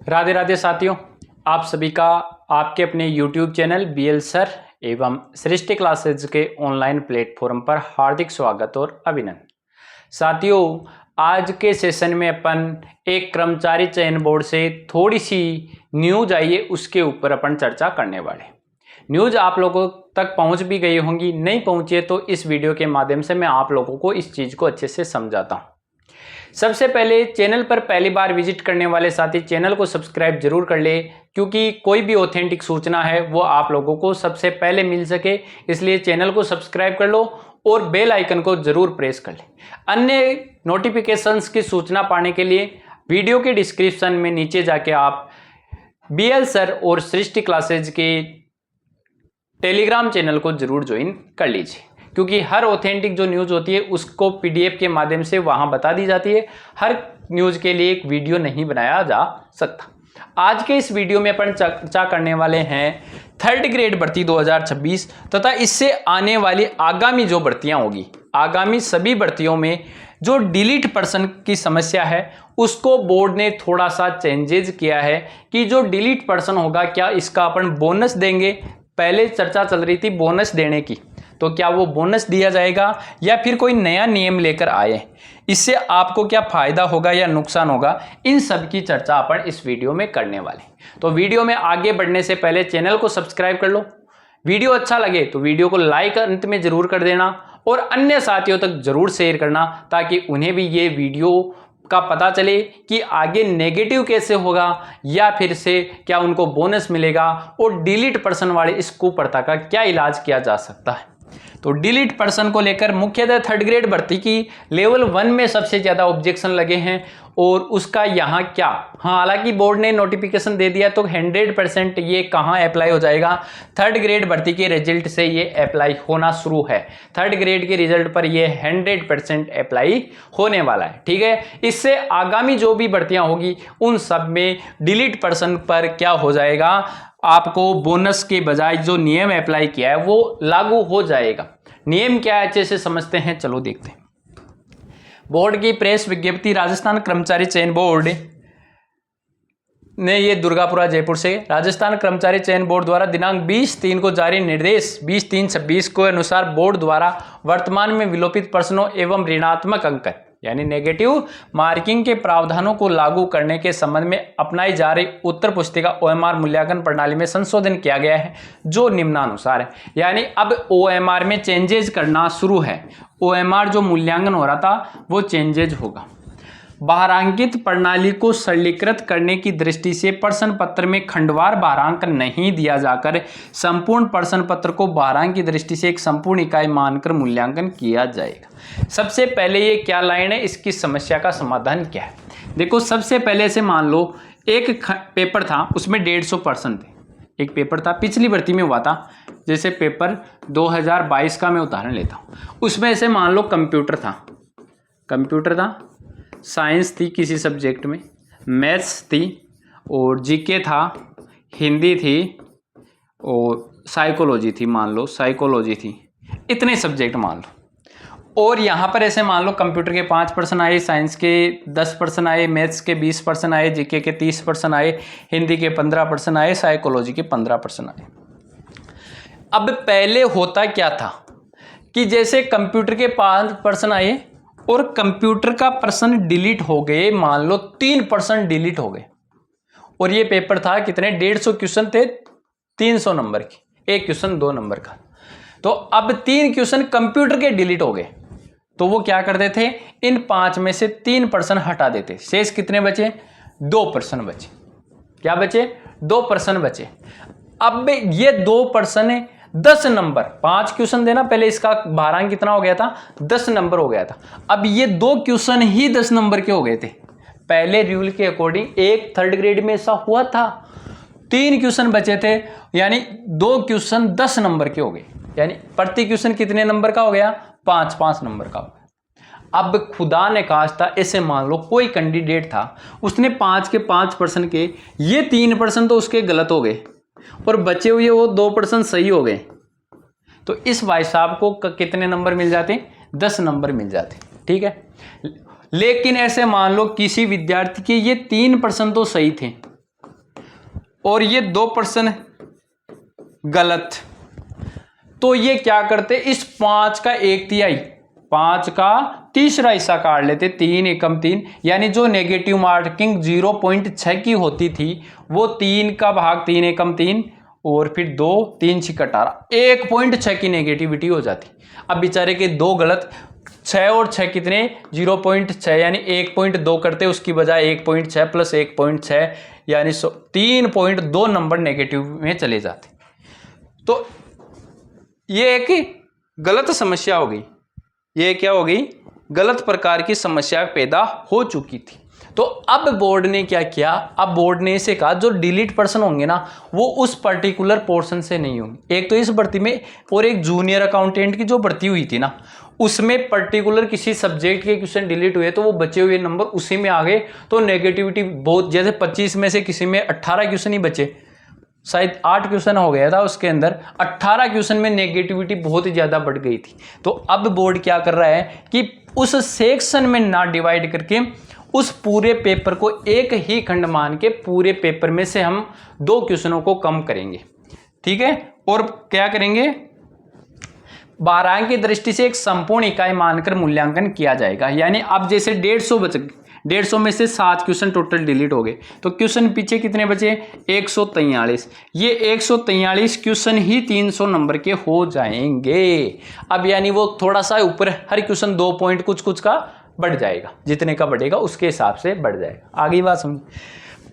राधे राधे साथियों, आप सभी का आपके अपने YouTube चैनल BL सर एवं सृष्टि क्लासेज के ऑनलाइन प्लेटफॉर्म पर हार्दिक स्वागत और अभिनंदन। साथियों, आज के सेशन में अपन एक कर्मचारी चयन बोर्ड से थोड़ी सी न्यूज आई है, उसके ऊपर अपन चर्चा करने वाले। न्यूज आप लोगों तक पहुंच भी गई होंगी, नहीं पहुंची है तो इस वीडियो के माध्यम से मैं आप लोगों को इस चीज़ को अच्छे से समझाता हूं। सबसे पहले चैनल पर पहली बार विजिट करने वाले साथी चैनल को सब्सक्राइब जरूर कर ले, क्योंकि कोई भी ऑथेंटिक सूचना है वो आप लोगों को सबसे पहले मिल सके, इसलिए चैनल को सब्सक्राइब कर लो और बेल आइकन को जरूर प्रेस कर ले। अन्य नोटिफिकेशंस की सूचना पाने के लिए वीडियो के डिस्क्रिप्शन में नीचे जाके आप BL सर और सृष्टि क्लासेज के टेलीग्राम चैनल को जरूर ज्वाइन कर लीजिए, क्योंकि हर ऑथेंटिक जो न्यूज़ होती है उसको PDF के माध्यम से वहां बता दी जाती है। हर न्यूज़ के लिए एक वीडियो नहीं बनाया जा सकता। आज के इस वीडियो में अपन चर्चा करने वाले हैं 3rd ग्रेड भर्ती 2026 तथा इससे आने वाली आगामी जो भर्तियां होगी, आगामी सभी भर्तियों में जो डिलीट पर्सन की समस्या है उसको बोर्ड ने थोड़ा सा चेंजेज किया है कि जो डिलीट पर्सन होगा क्या इसका अपन बोनस देंगे। पहले चर्चा चल रही थी बोनस देने की, तो क्या वो बोनस दिया जाएगा या फिर कोई नया नियम लेकर आए, इससे आपको क्या फायदा होगा या नुकसान होगा, इन सब की चर्चा अपन इस वीडियो में करने वाले। तो वीडियो में आगे बढ़ने से पहले चैनल को सब्सक्राइब कर लो। वीडियो अच्छा लगे तो वीडियो को लाइक अंत में जरूर कर देना और अन्य साथियों तक जरूर शेयर करना, ताकि उन्हें भी ये वीडियो का पता चले कि आगे नेगेटिव कैसे होगा या फिर से क्या उनको बोनस मिलेगा और डिलीट पर्सन वाले इस कुप्रथा का क्या इलाज किया जा सकता है। तो डिलीट पर्सन को लेकर मुख्यतः 3rd ग्रेड भर्ती की लेवल 1 में सबसे ज्यादा ऑब्जेक्शन लगे हैं और उसका यहाँ क्या, हाँ हालांकि बोर्ड ने नोटिफिकेशन दे दिया तो 100% ये कहाँ अप्लाई हो जाएगा, 3rd ग्रेड भर्ती के रिजल्ट से ये अप्लाई होना शुरू है। 3rd ग्रेड के रिजल्ट पर ये 100% अप्लाई होने वाला है। ठीक है, इससे आगामी जो भी भर्तियां होगी उन सब में डिलीट पर्सन पर क्या हो जाएगा, आपको बोनस के बजाय जो नियम अप्लाई किया है वो लागू हो जाएगा। नियम क्या है अच्छे से समझते हैं, चलो देखते हैं। बोर्ड की प्रेस विज्ञप्ति, राजस्थान कर्मचारी चयन बोर्ड ने ये दुर्गापुरा जयपुर से राजस्थान कर्मचारी चयन बोर्ड द्वारा दिनांक 20/3 को जारी निर्देश 20/3/26 के अनुसार बोर्ड द्वारा वर्तमान में विलोपित प्रश्नों एवं ऋणात्मक अंकन यानी नेगेटिव मार्किंग के प्रावधानों को लागू करने के संबंध में अपनाई जा रही उत्तर पुस्तिका OMR मूल्यांकन प्रणाली में संशोधन किया गया है, जो निम्नानुसार है। यानी अब OMR में चेंजेज करना शुरू है। OMR जो मूल्यांकन हो रहा था वो चेंजेज होगा। भारांकित प्रणाली को सरलीकृत करने की दृष्टि से प्रश्न पत्र में खंडवार भारांक नहीं दिया जाकर संपूर्ण प्रश्न पत्र को भारांक की दृष्टि से एक संपूर्ण इकाई मानकर मूल्यांकन किया जाएगा। सबसे पहले ये क्या लाइन है, इसकी समस्या का समाधान क्या है। देखो, सबसे पहले से मान लो एक पेपर था, उसमें 150 प्रश्न थे। एक पेपर था, पिछली भर्ती में हुआ था, जैसे पेपर 2022 का मैं उदाहरण लेता हूँ। उसमें से मान लो कंप्यूटर था, साइंस थी किसी सब्जेक्ट में, मैथ्स थी और जीके था, हिंदी थी और साइकोलॉजी थी, मान लो साइकोलॉजी थी। इतने सब्जेक्ट मान लो। और यहाँ पर ऐसे मान लो कंप्यूटर के 5 प्रश्न आए, साइंस के 10 प्रश्न आए, मैथ्स के 20 प्रश्न आए, जीके के 30 प्रश्न आए, हिंदी के 15 प्रश्न आए, साइकोलॉजी के 15 प्रश्न आए। अब पहले होता क्या था कि जैसे कंप्यूटर के 5 प्रश्न आए और कंप्यूटर का प्रश्न डिलीट हो गए, मान लो 3% डिलीट हो गए, और ये पेपर था कितने, 150 क्वेश्चन थे, 300 नंबर की, एक क्वेश्चन 2 नंबर का। तो अब 3 क्वेश्चन कंप्यूटर के डिलीट हो गए, तो वो क्या करते थे, इन 5 में से 3 प्रश्न हटा देते। शेष कितने बचे, 2 प्रश्न बचे। क्या बचे, 2 प्रश्न बचे। अब ये 2 प्रश्न 10 नंबर, 5 क्वेश्चन देना, पहले इसका भारांक कितना हो गया था, 10 नंबर हो गया था। अब ये 2 क्वेश्चन ही 10 नंबर के हो गए थे। पहले रूल के अकॉर्डिंग एक 3rd ग्रेड में ऐसा हुआ था, 3 क्वेश्चन बचे थे, यानी 2 क्वेश्चन 10 नंबर के हो गए, यानी प्रति क्वेश्चन कितने नंबर का हो गया, 5-5 नंबर का हो गया। अब खुदा ने खास्ता ऐसे मान लो कोई कैंडिडेट था, उसने 5 के 5 प्रश्न के ये 3 प्रश्न तो उसके गलत हो गए और बचे हुए वो 2 प्रश्न सही हो गए, तो इस भाई साहब को कितने नंबर मिल जाते, 10 नंबर मिल जाते। ठीक है, लेकिन ऐसे मान लो किसी विद्यार्थी के ये 3 प्रश्न तो सही थे और ये 2% गलत। तो ये क्या करते, इस 5 का 1/3, 5 का तीसरा हिस्सा काट लेते, 3 एकम 3, यानी जो नेगेटिव मार्किंग 0.6 की होती थी वो 3 का भाग 3 एकम 3 और फिर 2, 3 6 18, 1.6 की नेगेटिविटी हो जाती। अब बेचारे के 2 गलत, 6 और 6 कितने, 0.6, यानी 1.2 करते, उसकी बजाय 1.6 प्लस 1.6 यानी 3.2 नंबर नेगेटिव में चले जाते। तो ये एक गलत समस्या हो गई, ये क्या हो गई, गलत प्रकार की समस्या पैदा हो चुकी थी। तो अब बोर्ड ने क्या किया, अब बोर्ड ने इसे कहा जो डिलीट पर्सन होंगे ना वो उस पर्टिकुलर पोर्शन से नहीं होंगे। एक तो इस भर्ती में, और एक जूनियर अकाउंटेंट की जो भर्ती हुई थी ना उसमें पर्टिकुलर किसी सब्जेक्ट के क्वेश्चन डिलीट हुए तो वो बचे हुए नंबर उसी में आ गए, तो नेगेटिविटी बहुत, जैसे 25 में से किसी में 18 क्वेश्चन ही बचे, शायद 8 क्वेश्चन हो गया था उसके अंदर, 18 क्वेश्चन में नेगेटिविटी बहुत ही ज्यादा बढ़ गई थी। तो अब बोर्ड क्या कर रहा है कि उस सेक्शन में ना डिवाइड करके उस पूरे पेपर को एक ही खंड मान के पूरे पेपर में से हम 2 क्वेश्चनों को कम करेंगे, ठीक है, और क्या करेंगे, 12 की दृष्टि से एक संपूर्ण इकाई मानकर मूल्यांकन किया जाएगा। यानी अब जैसे 150 बच, 150 में से 7 क्वेश्चन टोटल डिलीट हो गए, तो क्वेश्चन पीछे कितने बचे, 143। ये 143 क्वेश्चन ही 300 नंबर के हो जाएंगे। अब यानी वो थोड़ा सा ऊपर, हर क्वेश्चन 2 पॉइंट कुछ कुछ का बढ़ जाएगा, जितने का बढ़ेगा उसके हिसाब से बढ़ जाएगा। आगे बात समझ,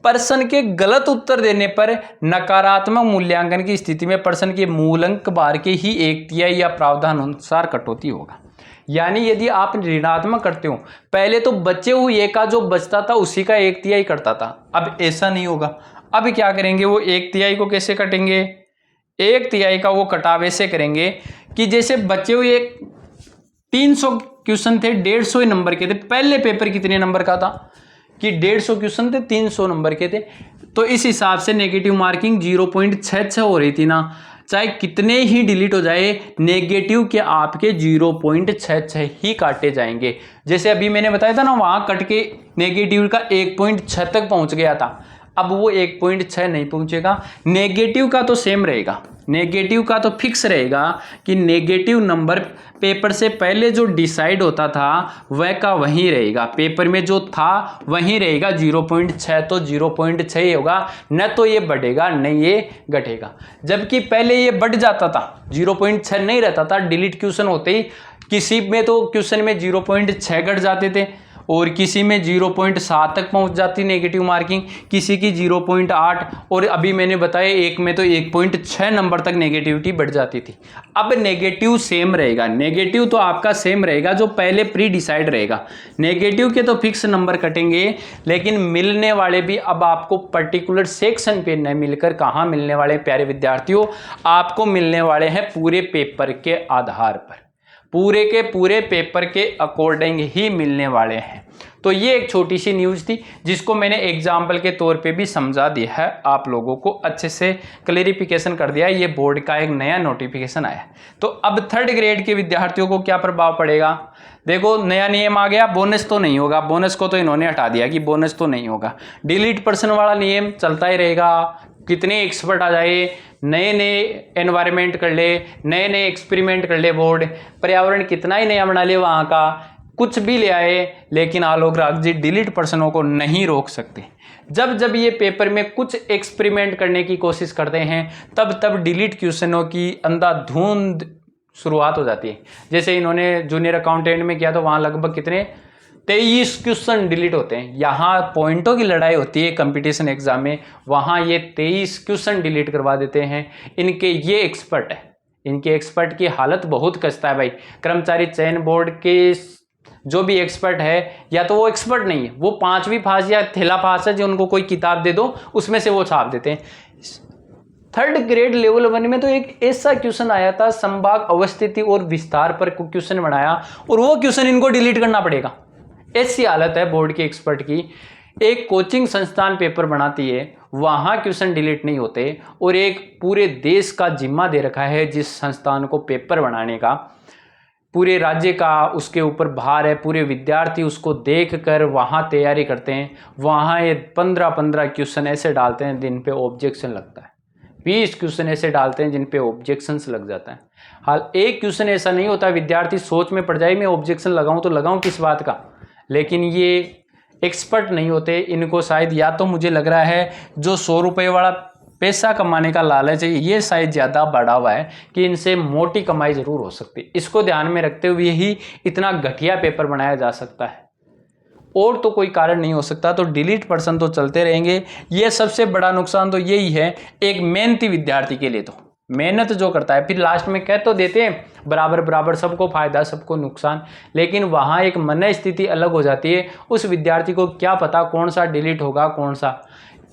प्रश्न के गलत उत्तर देने पर नकारात्मक मूल्यांकन की स्थिति में प्रश्न के मूल अंक बार के ही 1/3 या प्रावधान अनुसार कटौती होगा। यानी यदि आप ऋणात्मक करते हो, पहले तो बचे हुए का जो बचता था उसी का 1/3 करता था, अब ऐसा नहीं होगा। अब क्या करेंगे, वो 1/3 को कैसे कटेंगे, 1/3 का वो कटावे से करेंगे कि जैसे बचे हुए 300 क्वेश्चन थे, 150 नंबर के थे, पहले पेपर कितने नंबर का था कि 150 क्वेश्चन थे, 300 नंबर के थे, तो इस हिसाब से नेगेटिव मार्किंग 0.66 हो रही थी ना, चाहे कितने ही डिलीट हो जाए नेगेटिव के आपके 0.66 ही काटे जाएंगे। जैसे अभी मैंने बताया था ना, वहां कट के नेगेटिव का 1.6 तक पहुंच गया था, अब वो 1.6 नहीं पहुंचेगा। नेगेटिव का तो सेम रहेगा, नेगेटिव का तो फिक्स रहेगा कि नेगेटिव नंबर पेपर से पहले जो डिसाइड होता था वह का वहीं रहेगा, पेपर में जो था वहीं रहेगा 0.6, तो 0.6 ही होगा, न तो ये बढ़ेगा न ये घटेगा। जबकि पहले ये बढ़ जाता था, 0.6 नहीं रहता था, डिलीट क्वेश्चन होते ही किसी में तो क्वेश्चन में 0.6 घट जाते थे और किसी में 0.7 तक पहुंच जाती नेगेटिव मार्किंग, किसी की 0.8, और अभी मैंने बताया एक में तो 1.6 नंबर तक नेगेटिविटी बढ़ जाती थी। अब नेगेटिव सेम रहेगा, नेगेटिव तो आपका सेम रहेगा जो पहले प्री डिसाइड रहेगा, नेगेटिव के तो फिक्स नंबर कटेंगे, लेकिन मिलने वाले भी अब आपको पर्टिकुलर सेक्शन पे नहीं मिलकर कहाँ मिलने वाले प्यारे विद्यार्थियों, आपको मिलने वाले हैं पूरे पेपर के आधार पर, पूरे के पूरे पेपर के अकॉर्डिंग ही मिलने वाले हैं। तो ये एक छोटी सी न्यूज़ थी जिसको मैंने एग्जाम्पल के तौर पे भी समझा दिया है, आप लोगों को अच्छे से क्लेरिफिकेशन कर दिया है। ये बोर्ड का एक नया नोटिफिकेशन आया है। तो अब 3rd ग्रेड के विद्यार्थियों को क्या प्रभाव पड़ेगा, देखो नया नियम आ गया, बोनस तो नहीं होगा, बोनस को तो इन्होंने हटा दिया कि बोनस तो नहीं होगा, डिलीट पर्सन वाला नियम चलता ही रहेगा, कितने एक्सपर्ट आ जाए, नए नए एनवायरनमेंट कर ले, नए नए एक्सपेरिमेंट कर ले बोर्ड, पर्यावरण कितना ही नया बना ले, वहाँ का कुछ भी ले आए, लेकिन आलोक राग जी डिलीट पर्सनों को नहीं रोक सकते। जब जब ये पेपर में कुछ एक्सपेरिमेंट करने की कोशिश करते हैं तब तब डिलीट क्वेश्चनों की अंधाधुंध शुरुआत हो जाती है। जैसे इन्होंने जूनियर अकाउंटेंट में किया तो वहाँ लगभग कितने 23 क्वेश्चन डिलीट होते हैं। यहाँ पॉइंटों की लड़ाई होती है कंपटीशन एग्जाम में, वहाँ ये 23 क्वेश्चन डिलीट करवा देते हैं। इनके ये एक्सपर्ट है, इनके एक्सपर्ट की हालत बहुत कसता है भाई। कर्मचारी चयन बोर्ड के जो भी एक्सपर्ट है, या तो वो एक्सपर्ट नहीं है, वो 5वीं पास या थेला पास है, जो उनको कोई किताब दे दो उसमें से वो छाप देते हैं। 3rd ग्रेड लेवल 1 में तो एक ऐसा क्वेश्चन आया था, संभाग अवस्थिति और विस्तार पर क्वेश्चन बनाया और वो क्वेश्चन इनको डिलीट करना पड़ेगा। ऐसी हालत है बोर्ड के एक्सपर्ट की। एक कोचिंग संस्थान पेपर बनाती है, वहां क्वेश्चन डिलीट नहीं होते, और एक पूरे देश का जिम्मा दे रखा है जिस संस्थान को पेपर बनाने का, पूरे राज्य का उसके ऊपर भार है, पूरे विद्यार्थी उसको देख कर वहाँ तैयारी करते हैं, वहाँ ये 15-15 क्वेश्चन ऐसे डालते हैं जिन पे ऑब्जेक्शन लगता है, 20 क्वेश्चन ऐसे डालते हैं जिन पे ऑब्जेक्शंस लग जाता है। हाल एक क्वेश्चन ऐसा नहीं होता विद्यार्थी सोच में पड़ जाए मैं ऑब्जेक्शन लगाऊं तो लगाऊं किस बात का, लेकिन ये एक्सपर्ट नहीं होते, इनको शायद या तो मुझे लग रहा है जो 100 रुपये वाला पैसा कमाने का लालच है ये शायद ज़्यादा बढ़ा हुआ है कि इनसे मोटी कमाई ज़रूर हो सकती है। इसको ध्यान में रखते हुए ही इतना घटिया पेपर बनाया जा सकता है, और तो कोई कारण नहीं हो सकता। तो डिलीट पर्सन तो चलते रहेंगे। ये सबसे बड़ा नुकसान तो यही है एक मेहनती विद्यार्थी के लिए, तो मेहनत जो करता है फिर लास्ट में कह तो देते हैं बराबर बराबर सबको फायदा सबको नुकसान, लेकिन वहाँ एक मन स्थिति अलग हो जाती है। उस विद्यार्थी को क्या पता कौन सा डिलीट होगा कौन सा।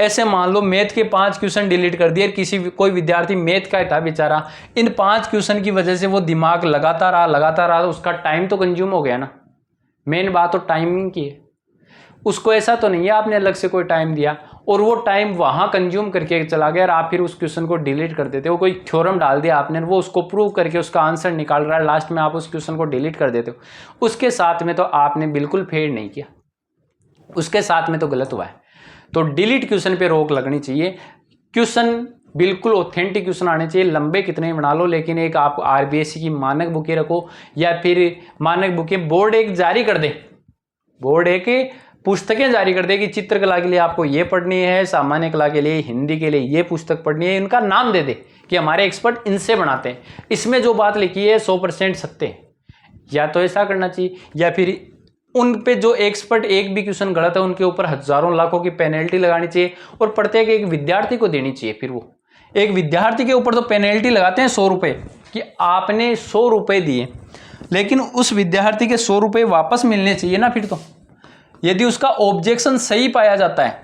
ऐसे मान लो मैथ के 5 क्वेश्चन डिलीट कर दिए, कोई विद्यार्थी मैथ का था बेचारा, इन 5 क्वेश्चन की वजह से वो दिमाग लगाता रहा, उसका टाइम तो कंज्यूम हो गया ना। मेन बात तो टाइमिंग की है, उसको ऐसा तो नहीं है आपने अलग से कोई टाइम दिया और वो टाइम वहाँ कंज्यूम करके चला गया और आप फिर उस क्वेश्चन को डिलीट कर देते हो। कोई थ्योरम डाल दिया आपने, वो उसको प्रूव करके उसका आंसर निकाल रहा है, लास्ट में आप उस क्वेश्चन को डिलीट कर देते हो। उसके साथ में तो आपने बिल्कुल फेड नहीं किया, उसके साथ में तो गलत हुआ है। तो डिलीट क्वेश्चन पे रोक लगनी चाहिए। क्वेश्चन बिल्कुल ऑथेंटिक क्वेश्चन आने चाहिए, लंबे कितने बना लो, लेकिन एक आप आरबीएससी की मानक बुकें रखो या फिर मानक बुकें बोर्ड एक जारी कर दे, बोर्ड एक पुस्तकें जारी कर दे कि चित्रकला के लिए आपको ये पढ़नी है, सामान्य कला के लिए, हिंदी के लिए ये पुस्तक पढ़नी है, इनका नाम दे दे कि हमारे एक्सपर्ट इनसे बनाते हैं, इसमें जो बात लिखी है 100% सत्य है। या तो ऐसा करना चाहिए या फिर उन पे जो एक्सपर्ट एक भी क्वेश्चन गलत है उनके ऊपर हजारों लाखों की पेनल्टी लगानी चाहिए और प्रत्येक एक विद्यार्थी को देनी चाहिए। फिर वो एक विद्यार्थी के ऊपर तो पेनल्टी लगाते हैं 100 रुपये कि आपने 100 रुपये दिए, लेकिन उस विद्यार्थी के 100 रुपये वापस मिलने चाहिए ना। फिर तो यदि उसका ऑब्जेक्शन सही पाया जाता है,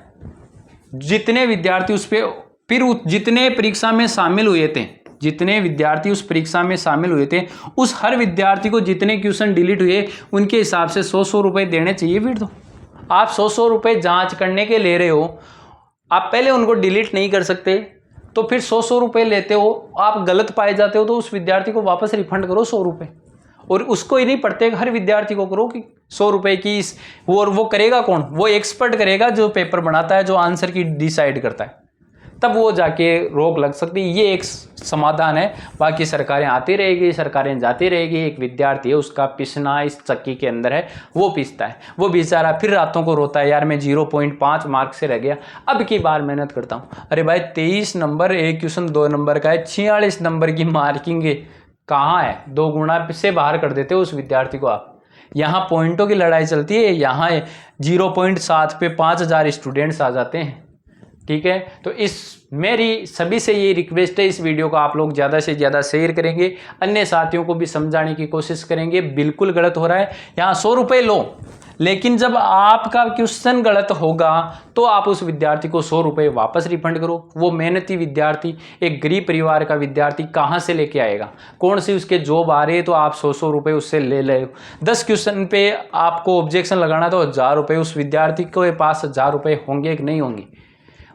जितने विद्यार्थी उस पे फिर जितने परीक्षा में शामिल हुए थे, जितने विद्यार्थी उस परीक्षा में शामिल हुए थे, उस हर विद्यार्थी को जितने क्वेश्चन डिलीट हुए उनके हिसाब से 100-100 रुपये देने चाहिए। फिर तो आप 100-100 रुपये जांच करने के ले रहे हो, आप पहले उनको डिलीट नहीं कर सकते तो फिर 100-100 रुपये लेते हो, आप गलत पाए जाते हो तो उस विद्यार्थी को वापस रिफंड करो 100 रुपये। और उसको ही नहीं, प्रत्येक हर विद्यार्थी को करो कि 100 रुपये की वो करेगा कौन, वो एक्सपर्ट करेगा जो पेपर बनाता है, जो आंसर की डिसाइड करता है, तब वो जाके रोक लग सकती है। ये एक समाधान है। बाकी सरकारें आती रहेगी, सरकारें जाती रहेगी, एक विद्यार्थी है उसका पिसना इस चक्की के अंदर है, वो पिसता है, वो बेचारा फिर रातों को रोता है यार मैं 0.5 मार्क से रह गया, अब की बार मेहनत करता हूँ। अरे भाई 23 नंबर एक क्वेश्चन 2 नंबर का है, 46 नंबर की मार्किंग कहाँ है, 2 गुना से बाहर कर देते हो उस विद्यार्थी को आप। यहाँ पॉइंटों की लड़ाई चलती है, यहाँ 0.7 पे 5000 स्टूडेंट्स आ जाते हैं। ठीक है, तो मेरी सभी से ये रिक्वेस्ट है, इस वीडियो को आप लोग ज़्यादा से ज़्यादा शेयर करेंगे, अन्य साथियों को भी समझाने की कोशिश करेंगे। बिल्कुल गलत हो रहा है, यहाँ 100 रुपये लो, लेकिन जब आपका क्वेश्चन गलत होगा तो आप उस विद्यार्थी को 100 रुपये वापस रिफंड करो। वो मेहनती विद्यार्थी, एक गरीब परिवार का विद्यार्थी कहाँ से लेके आएगा, कौन सी उसके जॉब आ रही है तो आप 100 रुपये उससे ले ले। 10 क्वेश्चन पे आपको ऑब्जेक्शन लगाना तो 1000 रुपये, उस विद्यार्थी के पास 1000 रुपये होंगे कि नहीं होंगे?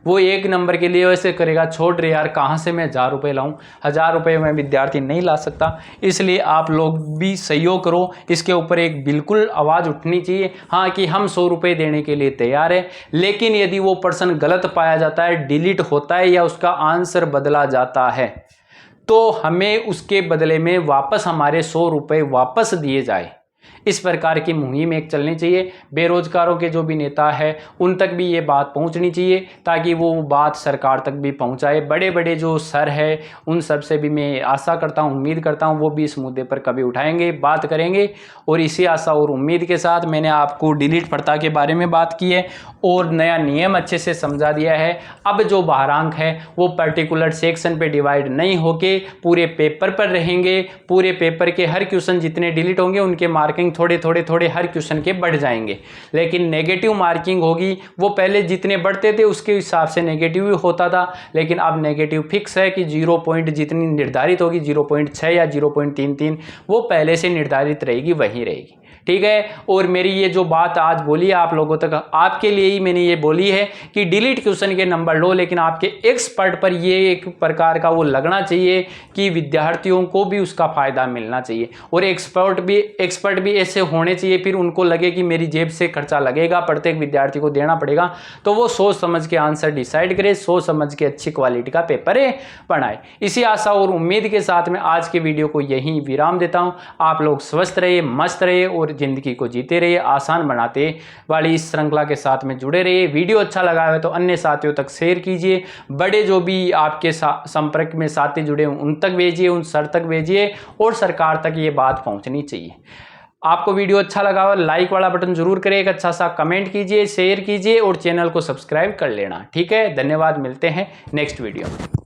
वो एक नंबर के लिए वैसे करेगा, छोड़ रहे यार कहाँ से मैं 1000 रुपये लाऊं, 1000 रुपये में विद्यार्थी नहीं ला सकता। इसलिए आप लोग भी सहयोग करो, इसके ऊपर एक बिल्कुल आवाज़ उठनी चाहिए, हाँ कि हम 100 रुपये देने के लिए तैयार है, लेकिन यदि वो पर्सन गलत पाया जाता है, डिलीट होता है या उसका आंसर बदला जाता है तो हमें उसके बदले में वापस हमारे 100 रुपये वापस दिए जाए। इस प्रकार की मुहिम एक चलनी चाहिए। बेरोजगारों के जो भी नेता है उन तक भी ये बात पहुंचनी चाहिए ताकि वो बात सरकार तक भी पहुंचाए। बड़े बड़े जो सर है उन सब से भी मैं आशा करता हूं, उम्मीद करता हूं वो भी इस मुद्दे पर कभी उठाएंगे, बात करेंगे। और इसी आशा और उम्मीद के साथ मैंने आपको डिलीट प्रथा के बारे में बात की है और नया नियम अच्छे से समझा दिया है। अब जो बहारांक है वो पर्टिकुलर सेक्शन पे डिवाइड नहीं होके पूरे पेपर पर रहेंगे। पूरे पेपर के हर क्वेश्चन जितने डिलीट होंगे उनके मार्किंग थोड़े थोड़े हर क्वेश्चन के बढ़ जाएंगे, लेकिन नेगेटिव मार्किंग होगी। वो पहले जितने बढ़ते थे उसके हिसाब से नेगेटिव ही होता था, लेकिन अब नेगेटिव फिक्स है कि 0 पॉइंट जितनी निर्धारित होगी 0.6 या 0.33 वो पहले से निर्धारित रहेगी, वही रहेगी। ठीक है। और मेरी ये जो बात आज बोली है आप लोगों तक, आपके लिए ही मैंने ये बोली है कि डिलीट क्वेश्चन के नंबर लो, लेकिन आपके एक्सपर्ट पर ये एक प्रकार का वो लगना चाहिए कि विद्यार्थियों को भी उसका फायदा मिलना चाहिए। और एक्सपर्ट भी ऐसे होने चाहिए, फिर उनको लगे कि मेरी जेब से खर्चा लगेगा, प्रत्येक विद्यार्थी को देना पड़ेगा, तो वो सोच समझ के आंसर डिसाइड करे, सोच समझ के अच्छी क्वालिटी का पेपर बनाए। इसी आशा और उम्मीद के साथ में आज के वीडियो को यहीं विराम देता हूं। आप लोग स्वस्थ रहिए, मस्त रहिए और जिंदगी को जीते रहिए। आसान बनाते वाली इस श्रृंखला के साथ में जुड़े रहिए। वीडियो अच्छा लगा है तो अन्य साथियों तक शेयर कीजिए, बड़े जो भी आपके संपर्क में साथी जुड़े उन तक भेजिए, उन सर तक भेजिए, और सरकार तक ये बात पहुंचनी चाहिए। आपको वीडियो अच्छा लगा हो लाइक वाला बटन जरूर करें, एक अच्छा सा कमेंट कीजिए, शेयर कीजिए और चैनल को सब्सक्राइब कर लेना। ठीक है, धन्यवाद, मिलते हैं नेक्स्ट वीडियो में।